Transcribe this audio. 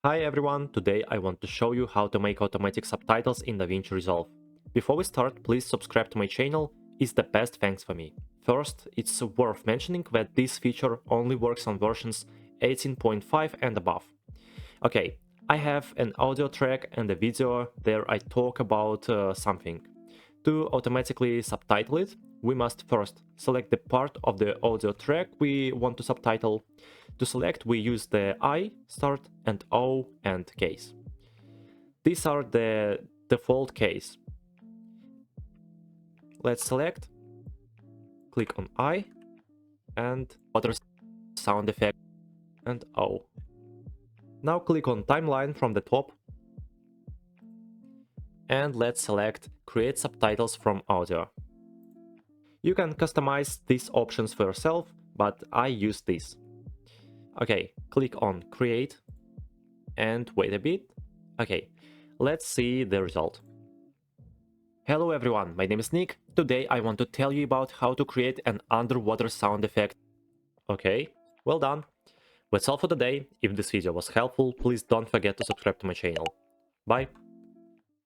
Hi everyone, today I want to show you how to make automatic subtitles in Davinci Resolve. Before we start, please subscribe to my channel, it's the best thanks for me. First, it's worth mentioning that this feature only works on versions 18.5 and above. Okay, I have an audio track and a video, there I talk about something. To automatically subtitle it, we must first select the part of the audio track we want to subtitle. To select, we use the I, start, and O, and case. These are the default case. Let's select, click on I, and other sound effect, and O. Now click on timeline from the top, and let's select create subtitles from audio. You can customize these options for yourself, but I use this. Okay, click on create and wait a bit. Okay, let's see the result. Hello everyone, my name is Nick. Today I want to tell you about how to create an underwater sound effect. Okay, well done. That's all for today. If this video was helpful, please don't forget to subscribe to my channel. Bye.